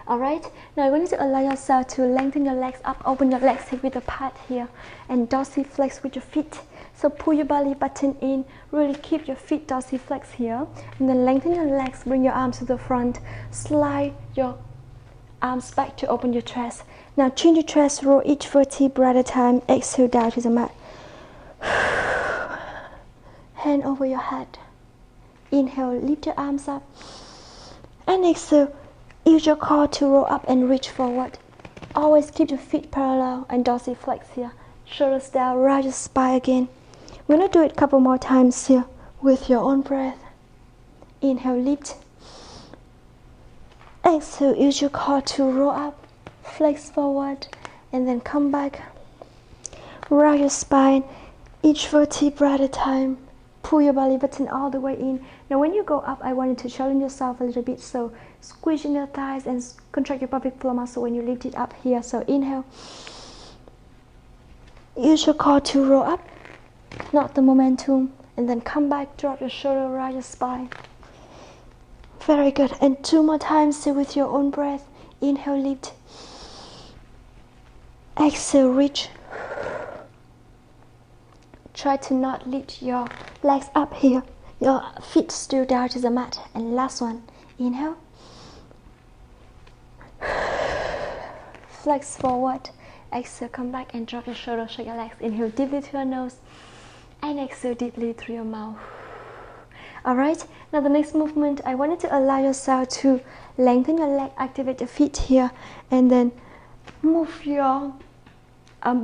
Alright, now you want to allow yourself to lengthen your legs up, open your legs hip width apart here, and dorsiflex with your feet. So pull your belly button in, really keep your feet dorsiflex here, and then lengthen your legs, bring your arms to the front, slide your arms back to open your chest. Now chin to chest, roll each vertebra at a time, exhale down to the mat. Hand over your head. Inhale, lift your arms up, and exhale, use your core to roll up and reach forward. Always keep your feet parallel and dorsiflex here. Shoulders down, rise your spine again. We're going to do it a couple more times here with your own breath. Inhale, lift. Exhale, use your core to roll up, flex forward, and then come back. Rise your spine, each vertebra at a time. Pull your belly button all the way in. Now when you go up, I want you to challenge yourself a little bit. So squeeze in your thighs and contract your pelvic floor muscle when you lift it up here. So inhale. Use your core to roll up, not the momentum, and then come back, drop your shoulder, rise your spine. Very good. And 2 more times here with your own breath. Inhale, lift. Exhale, reach. Try to not lift your legs up here. Your feet still down to the mat. And last one. Inhale. Flex forward. Exhale, come back and drop your shoulder, shake your legs. Inhale deeply through your nose, and exhale deeply through your mouth. Alright, now the next movement, I want you to allow yourself to lengthen your leg, activate your feet here, and then move your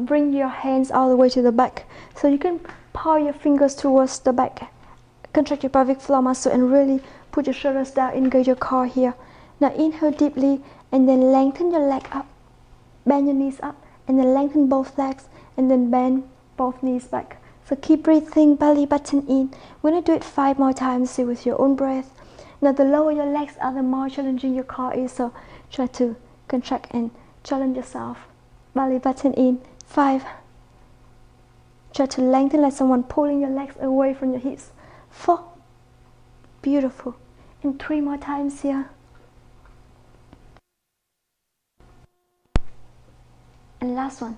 bring your hands all the way to the back. So you can power your fingers towards the back, contract your pelvic floor muscle, and really put your shoulders down, engage your core here. Now inhale deeply, and then lengthen your leg up, bend your knees up, and then lengthen both legs, and then bend both knees back. So keep breathing, belly button in. We're going to do it 5 more times here with your own breath. Now the lower your legs are, the more challenging your core is. So try to contract and challenge yourself. Belly button in. 5. Try to lengthen like someone pulling your legs away from your hips. 4. Beautiful. And 3 more times here. And last one.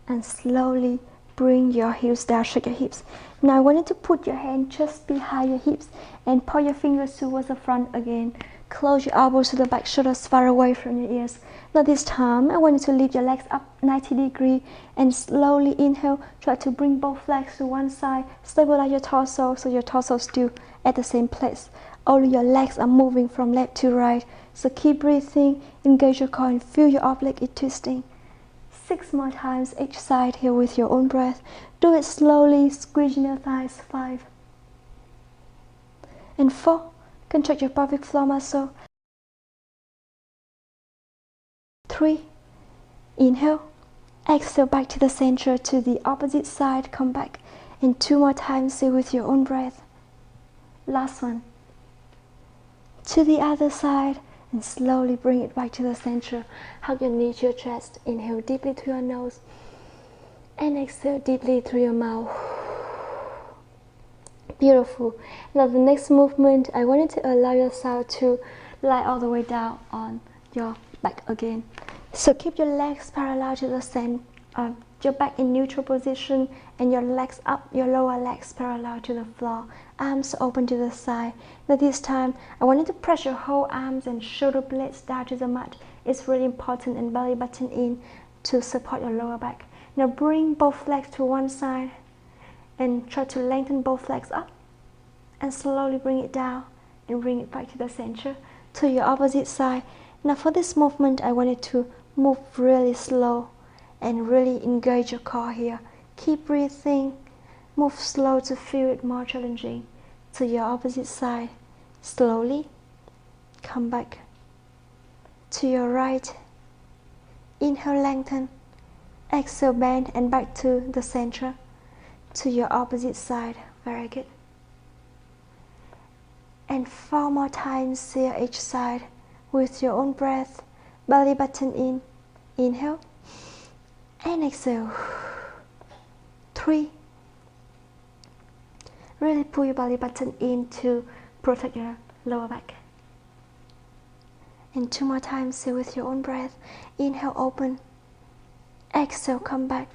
And slowly bring your heels down, shake your hips. Now I want you to put your hand just behind your hips and point your fingers towards the front again. Close your elbows to the back, shoulders far away from your ears. Now this time, I want you to lift your legs up 90 degrees and slowly inhale. Try to bring both legs to one side. Stabilize your torso so your torso is still at the same place. Only your legs are moving from left to right. So keep breathing, engage your core and feel your oblique twisting. 6 more times each side here with your own breath. Do it slowly, squeezing your thighs. 5. And 4. Contract your pelvic floor muscle. 3. Inhale. Exhale back to the center, to the opposite side. Come back And 2 more times, say with your own breath. Last one. To the other side, and slowly bring it back to the center. Hug your knee to your chest. Inhale deeply through your nose, and exhale deeply through your mouth. Beautiful. Now the next movement, I want you to allow yourself to lie all the way down on your back again. So keep your legs parallel to the center, your back in neutral position, and your legs up, your lower legs parallel to the floor. Arms open to the side. Now this time, I want you to press your whole arms and shoulder blades down to the mat. It's really important, and belly button in to support your lower back. Now bring both legs to one side and try to lengthen both legs up, and slowly bring it down and bring it back to the center, to your opposite side. Now for this movement, I want you to move really slow and really engage your core here. Keep breathing. Move slow to feel it more challenging. To your opposite side. Slowly come back. To your right. Inhale, lengthen. Exhale, bend and back to the center. To your opposite side. Very good. And 4 more times here each side with your own breath. Belly button in. Inhale and exhale. 3. Really pull your belly button in to protect your lower back. And 2 more times here with your own breath. Inhale, open. Exhale, come back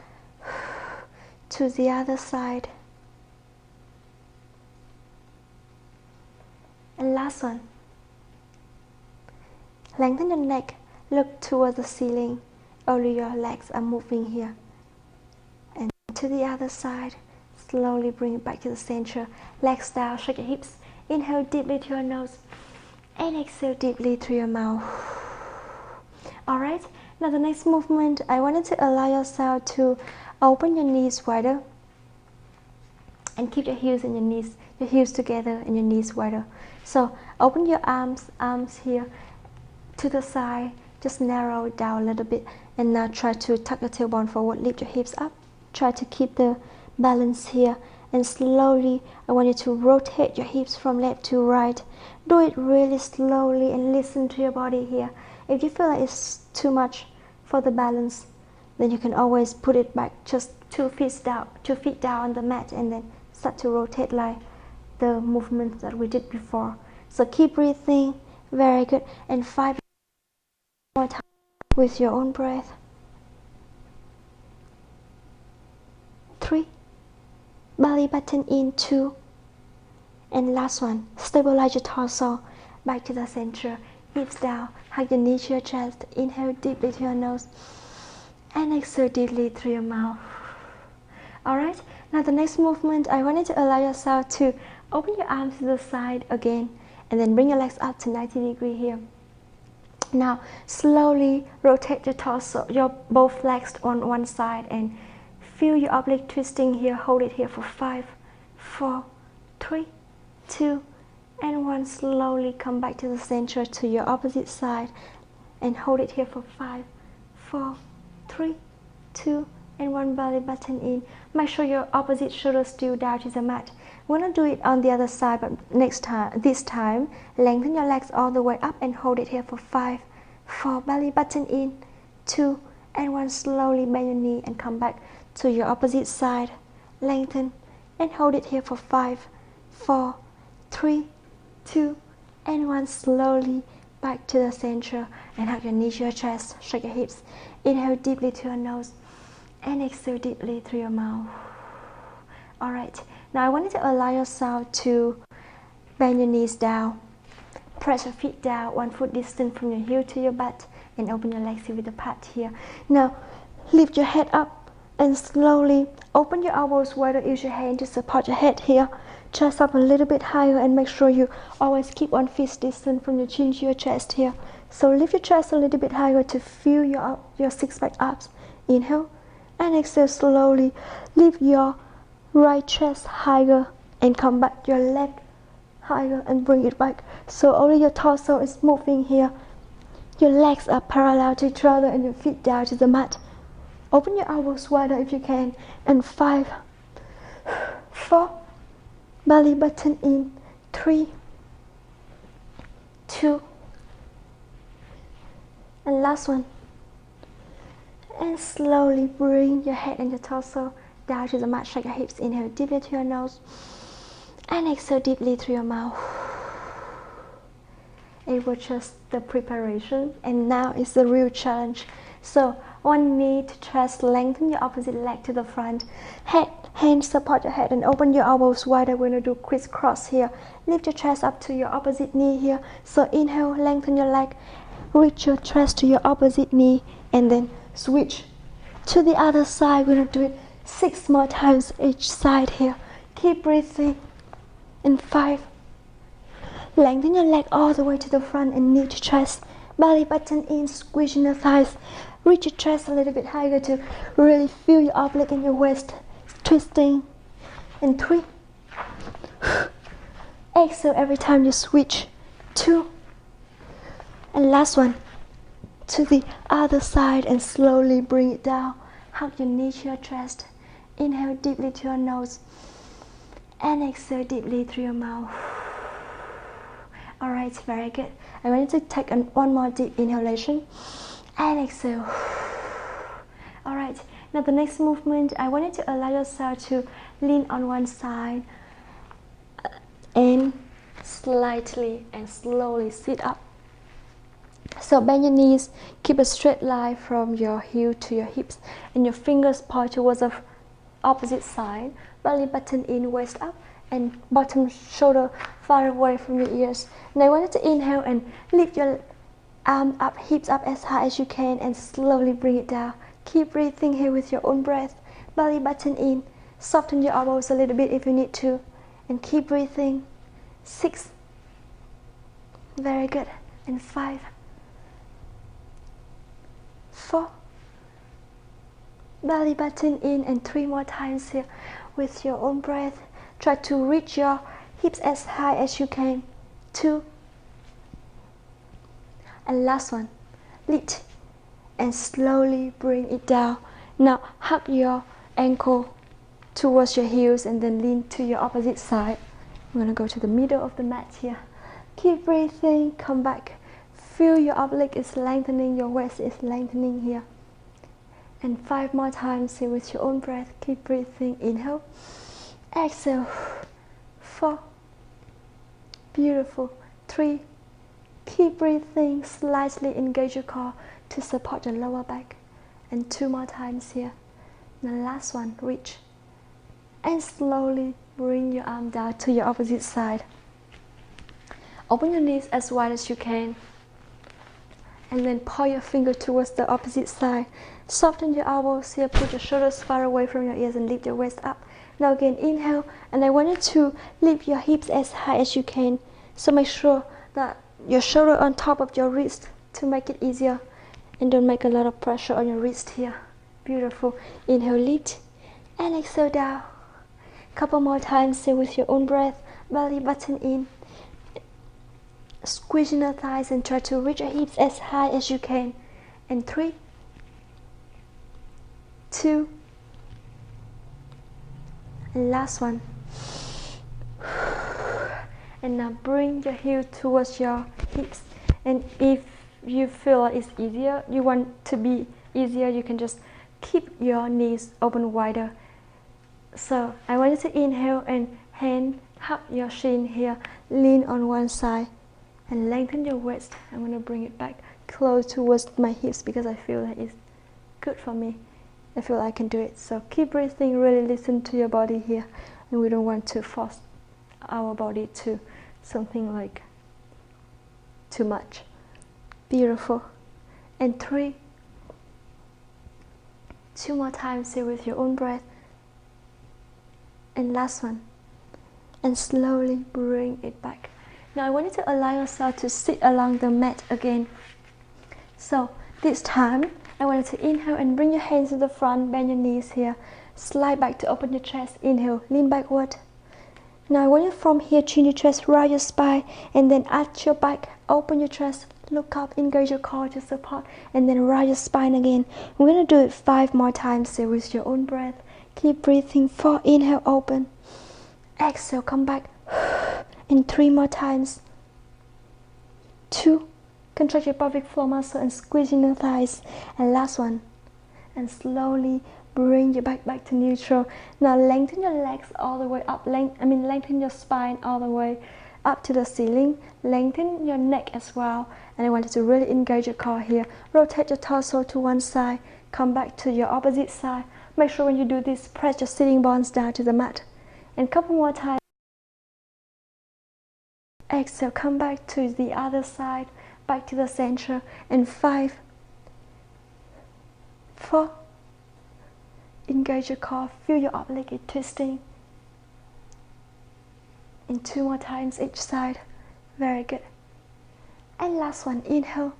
to the other side. And last one. Lengthen your neck, look towards the ceiling. Only your legs are moving here. And to the other side. Slowly bring it back to the center. Legs down, shake your hips. Inhale deeply to your nose. And exhale deeply through your mouth. Alright, now the next movement, I wanted to allow yourself to open your knees wider. And keep your heels and your heels together and your knees wider. So open your arms here to the side. Just narrow it down a little bit. And now try to tuck your tailbone forward. Lift your hips up. Try to keep the balance here, and slowly I want you to rotate your hips from left to right. Do it really slowly and listen to your body here. If you feel like it's too much for the balance, then you can always put it back just 2 feet down on the mat, and then start to rotate like the movement that we did before. So keep breathing. Very good. And 5 more times with your own breath. 3. Belly button in. 2. And last one, stabilize your torso back to the center. Hips down, hug your knee to your chest. Inhale deeply to your nose and exhale deeply through your mouth. Alright, now the next movement, I want you to allow yourself to open your arms to the side again, and then bring your legs up to 90 degrees here. Now slowly rotate your torso, your both legs on one side, and feel your oblique twisting here. Hold it here for 5, 4, 3, 2, and 1. Slowly come back to the center, to your opposite side, and hold it here for 5, 4, 3, 2, and 1. Belly button in. Make sure your opposite shoulder still down to the mat. We're gonna do it on the other side, but this time, lengthen your legs all the way up and hold it here for 5, 4. Belly button in. 2, and 1. Slowly bend your knee and come back to your opposite side. Lengthen and hold it here for 5, 4, 3, 2, and 1. Slowly back to the center and hug your knee to your chest. Shake your hips. Inhale deeply to your nose and exhale deeply through your mouth. Alright, now I want you to allow yourself to bend your knees down. Press your feet down 1 foot distance from your heel to your butt, and open your legs here with a pat here. Now lift your head up and slowly open your elbows wider. Use your hand to support your head here. Chest up a little bit higher, and make sure you always keep 1 foot distance from your chin to your chest here. So lift your chest a little bit higher to feel your six-pack abs. Inhale and exhale slowly. Lift your right chest higher and come back your left higher and bring it back. So only your torso is moving here. Your legs are parallel to each other and your feet down to the mat. Open your elbows wider if you can. And 5, 4, belly button in, 3, 2, and last one. And slowly bring your head and your torso down to the mat. Shake your hips. Inhale deeply through your nose and exhale deeply through your mouth. It was just the preparation, and now it's the real challenge. So one knee to chest, lengthen your opposite leg to the front. Hands support your head and open your elbows wide. We're going to do crisscross here. Lift your chest up to your opposite knee here. So inhale, lengthen your leg, reach your chest to your opposite knee, and then switch to the other side. We're going to do it 6 more times each side here. Keep breathing. In 5. Lengthen your leg all the way to the front and knee to chest. Belly button in, squeezing your thighs. Reach your chest a little bit higher to really feel your oblique in your waist twisting. In 3. Exhale every time you switch. 2. And last one. To the other side and slowly bring it down. Hug your knee to your chest. Inhale deeply to your nose and exhale deeply through your mouth. Alright, very good. I want you to take one more deep inhalation and exhale. Alright, now the next movement, I want you to allow yourself to lean on one side and slightly and slowly sit up. So bend your knees, keep a straight line from your heel to your hips, and your fingers point towards the opposite side. Belly button in, waist up, and bottom shoulder far away from your ears. And I want you to inhale and lift your arm up, hips up as high as you can, and slowly bring it down. Keep breathing here with your own breath. Belly button in, soften your elbows a little bit if you need to, and keep breathing. 6. Very good. And 5. 4. Belly button in, and 3 more times here with your own breath. Try to reach your hips as high as you can. 2. And last one. Lift and slowly bring it down. Now hug your ankle towards your heels and then lean to your opposite side. I'm going to go to the middle of the mat here. Keep breathing, come back. Feel your oblique is lengthening, your waist is lengthening here. And 5 more times here with your own breath. Keep breathing. Inhale. Exhale. 4. Beautiful. 3. Keep breathing. Slightly engage your core to support your lower back. And 2 more times here. The last one. Reach. And slowly bring your arm down to your opposite side. Open your knees as wide as you can. And then point your finger towards the opposite side. Soften your elbows here, put your shoulders far away from your ears and lift your waist up. Now again, inhale, and I want you to lift your hips as high as you can. So make sure that your shoulder on top of your wrist to make it easier. And don't make a lot of pressure on your wrist here. Beautiful. Inhale, lift, and exhale down. Couple more times here with your own breath. Belly button in. Squeezing your thighs and try to reach your hips as high as you can. And 3, 2, and last one. And now bring your heel towards your hips. And if you feel like it's easier, you want to be easier, you can just keep your knees open wider. So I want you to inhale and hand hug your shin here, lean on one side. And lengthen your waist. I'm going to bring it back close towards my hips because I feel that it's good for me. I feel I can do it. So keep breathing, really listen to your body here. And we don't want to force our body to something like too much. Beautiful. And 3. 2 more times here with your own breath. And last one. And slowly bring it back. Now I want you to allow yourself to sit along the mat again. So this time, I want you to inhale and bring your hands to the front, bend your knees here. Slide back to open your chest. Inhale, lean backward. Now I want you from here, chin your chest, round your spine, and then arch your back, open your chest, look up, engage your core to support, and then round your spine again. We're going to do it 5 more times here with your own breath. Keep breathing. 4, inhale, open. Exhale, come back. And 3 more times. 2. Contract your pelvic floor muscle and squeeze in your thighs. And last one. And slowly bring your back to neutral. Now lengthen your legs all the way up. Lengthen your spine all the way up to the ceiling. Lengthen your neck as well. And I want you to really engage your core here. Rotate your torso to one side. Come back to your opposite side. Make sure when you do this, press your sitting bones down to the mat. And a couple more times. Exhale, come back to the other side. Back to the center. And 5, 4. Engage your core. Feel your upper leg twisting. And 2 more times each side. Very good. And last one, inhale.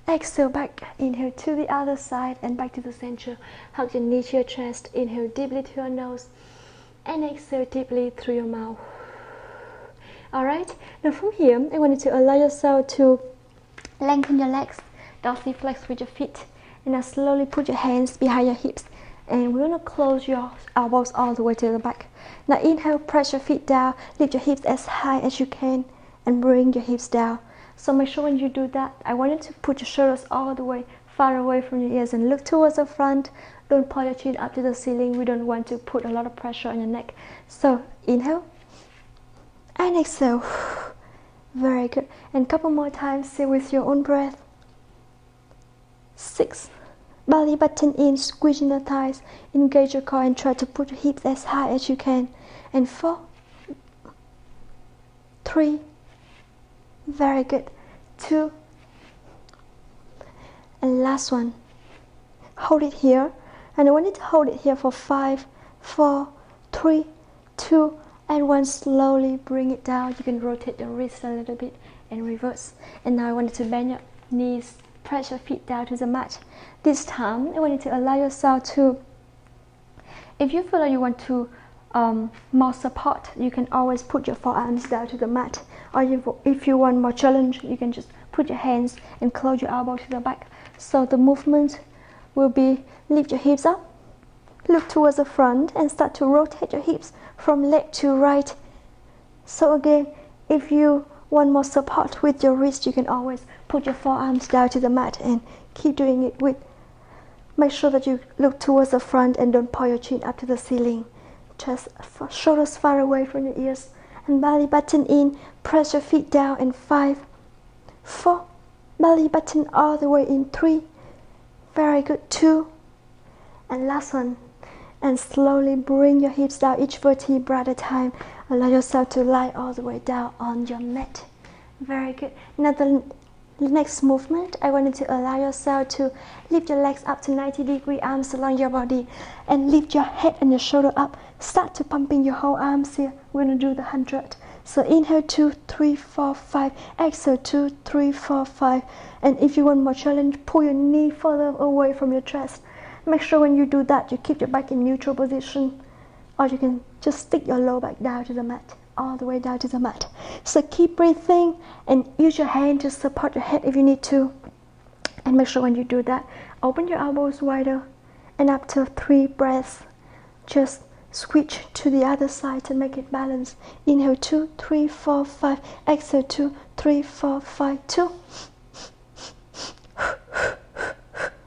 Exhale back. Inhale to the other side and back to the center. Hug your knee to your chest. Inhale deeply to your nose. And exhale deeply through your mouth. Alright, now from here, I want you to allow yourself to lengthen your legs. Dorsiflex with your feet. And now slowly put your hands behind your hips. And we're going to close your elbows all the way to the back. Now inhale, press your feet down. Lift your hips as high as you can. And bring your hips down. So make sure when you do that, I want you to put your shoulders all the way far away from your ears and look towards the front. Don't pull your chin up to the ceiling. We don't want to put a lot of pressure on your neck. So inhale. And exhale. Very good. And a couple more times. Say with your own breath. 6. Belly button in, squeezing the thighs. Engage your core and try to put your hips as high as you can. And 4, 3. Very good. 2. And last one. Hold it here. And I want you to hold it here for 5, 4, 3, 2, and 1. Slowly bring it down. You can rotate your wrist a little bit and reverse. And now I want you to bend your knees, press your feet down to the mat. This time, I want you to allow yourself to, if you feel like you want to more support, you can always put your forearms down to the mat. Or if you want more challenge, you can just put your hands and close your elbow to the back. So the movement will be lift your hips up, look towards the front, and start to rotate your hips from left to right. So again, if you want more support with your wrist, you can always put your forearms down to the mat and keep doing it with. Make sure that you look towards the front and don't pull your chin up to the ceiling. Just shoulders far away from your ears and belly button in. Press your feet down in 5, 4. Belly button all the way in 3. Very good. 2. And last one. And slowly bring your hips down each vertebra at a time. Allow yourself to lie all the way down on your mat. Very good. Now the next movement, I want you to allow yourself to lift your legs up to 90-degree, arms along your body, and lift your head and your shoulder up. Start to pumping your whole arms here. We're going to do the 100. So inhale 2, 3, 4, 5. Exhale 2, 3, 4, 5. And if you want more challenge, pull your knee further away from your chest. Make sure when you do that, you keep your back in neutral position. Or you can just stick your low back down to the mat, all the way down to the mat. So keep breathing and use your hand to support your head if you need to. And make sure when you do that, open your elbows wider. And after 3 breaths, just switch to the other side to make it balanced. Inhale 2, 3, 4, 5. Exhale 2, 3, 4, 5, 2.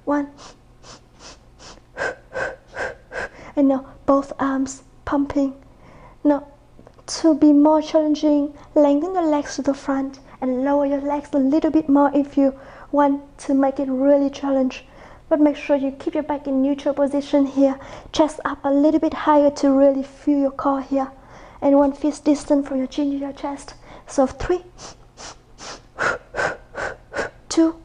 1. And now both arms pumping. Now to be more challenging, lengthen the legs to the front and lower your legs a little bit more if you want to make it really challenge. But make sure you keep your back in neutral position here. Chest up a little bit higher to really feel your core here. And 1 fist distance from your chin to your chest. So 3, 2,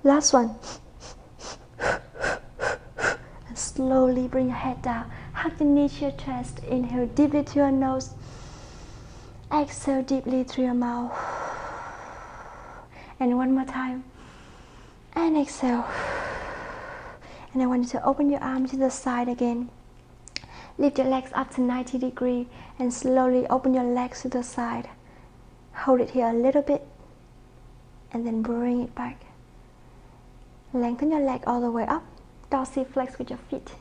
last one. And slowly bring your head down. Hug the knee to your chest. Inhale deeply to your nose. Exhale deeply through your mouth. And 1 more time. And exhale. And I want you to open your arms to the side again. Lift your legs up to 90 degrees and slowly open your legs to the side. Hold it here a little bit and then bring it back. Lengthen your leg all the way up. Dorsiflex with your feet.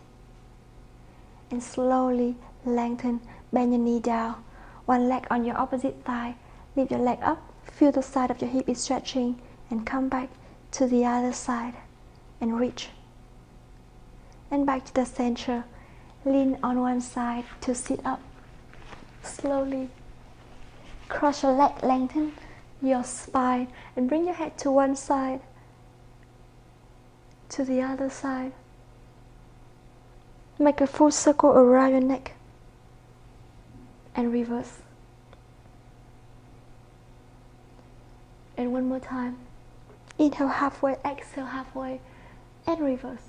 And slowly lengthen, bend your knee down. One leg on your opposite thigh, lift your leg up, feel the side of your hip is stretching, and come back to the other side and reach. And back to the center, lean on one side to sit up. Slowly cross your leg, lengthen your spine, and bring your head to one side, to the other side. Make a full circle around your neck and reverse. And one more time. Inhale halfway, exhale halfway, and reverse.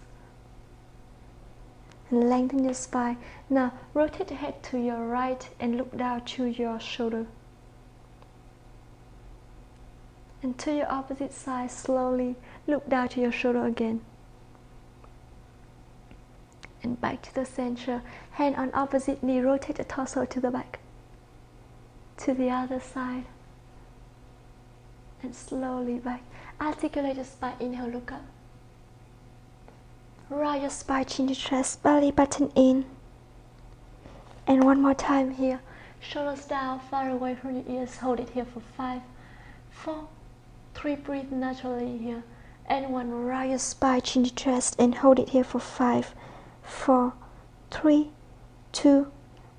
And lengthen your spine. Now rotate the head to your right and look down to your shoulder. And to your opposite side, slowly look down to your shoulder again. And back to the center. Hand on opposite knee, rotate the torso to the back. To the other side. And slowly back. Articulate the spine, inhale, look up. Round your spine, chin to chest, belly button in. And one more time here. Shoulders down, far away from your ears. Hold it here for 5, 4, 3, breathe naturally here. And 1, round your spine, chin to chest, and hold it here for 5, 4, 3, 2,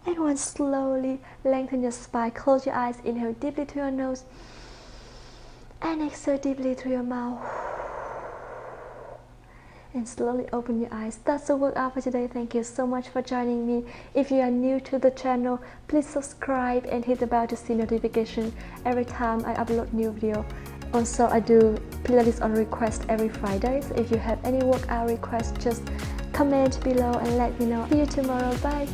and 1. Slowly lengthen your spine. Close your eyes. Inhale deeply through your nose. And exhale deeply through your mouth. And slowly open your eyes. That's the workout for today. Thank you so much for joining me. If you are new to the channel, please subscribe and hit the bell to see notification every time I upload new video. Also, I do Pilates on request every Friday. So if you have any workout requests, just comment below and let me know. See you tomorrow. Bye.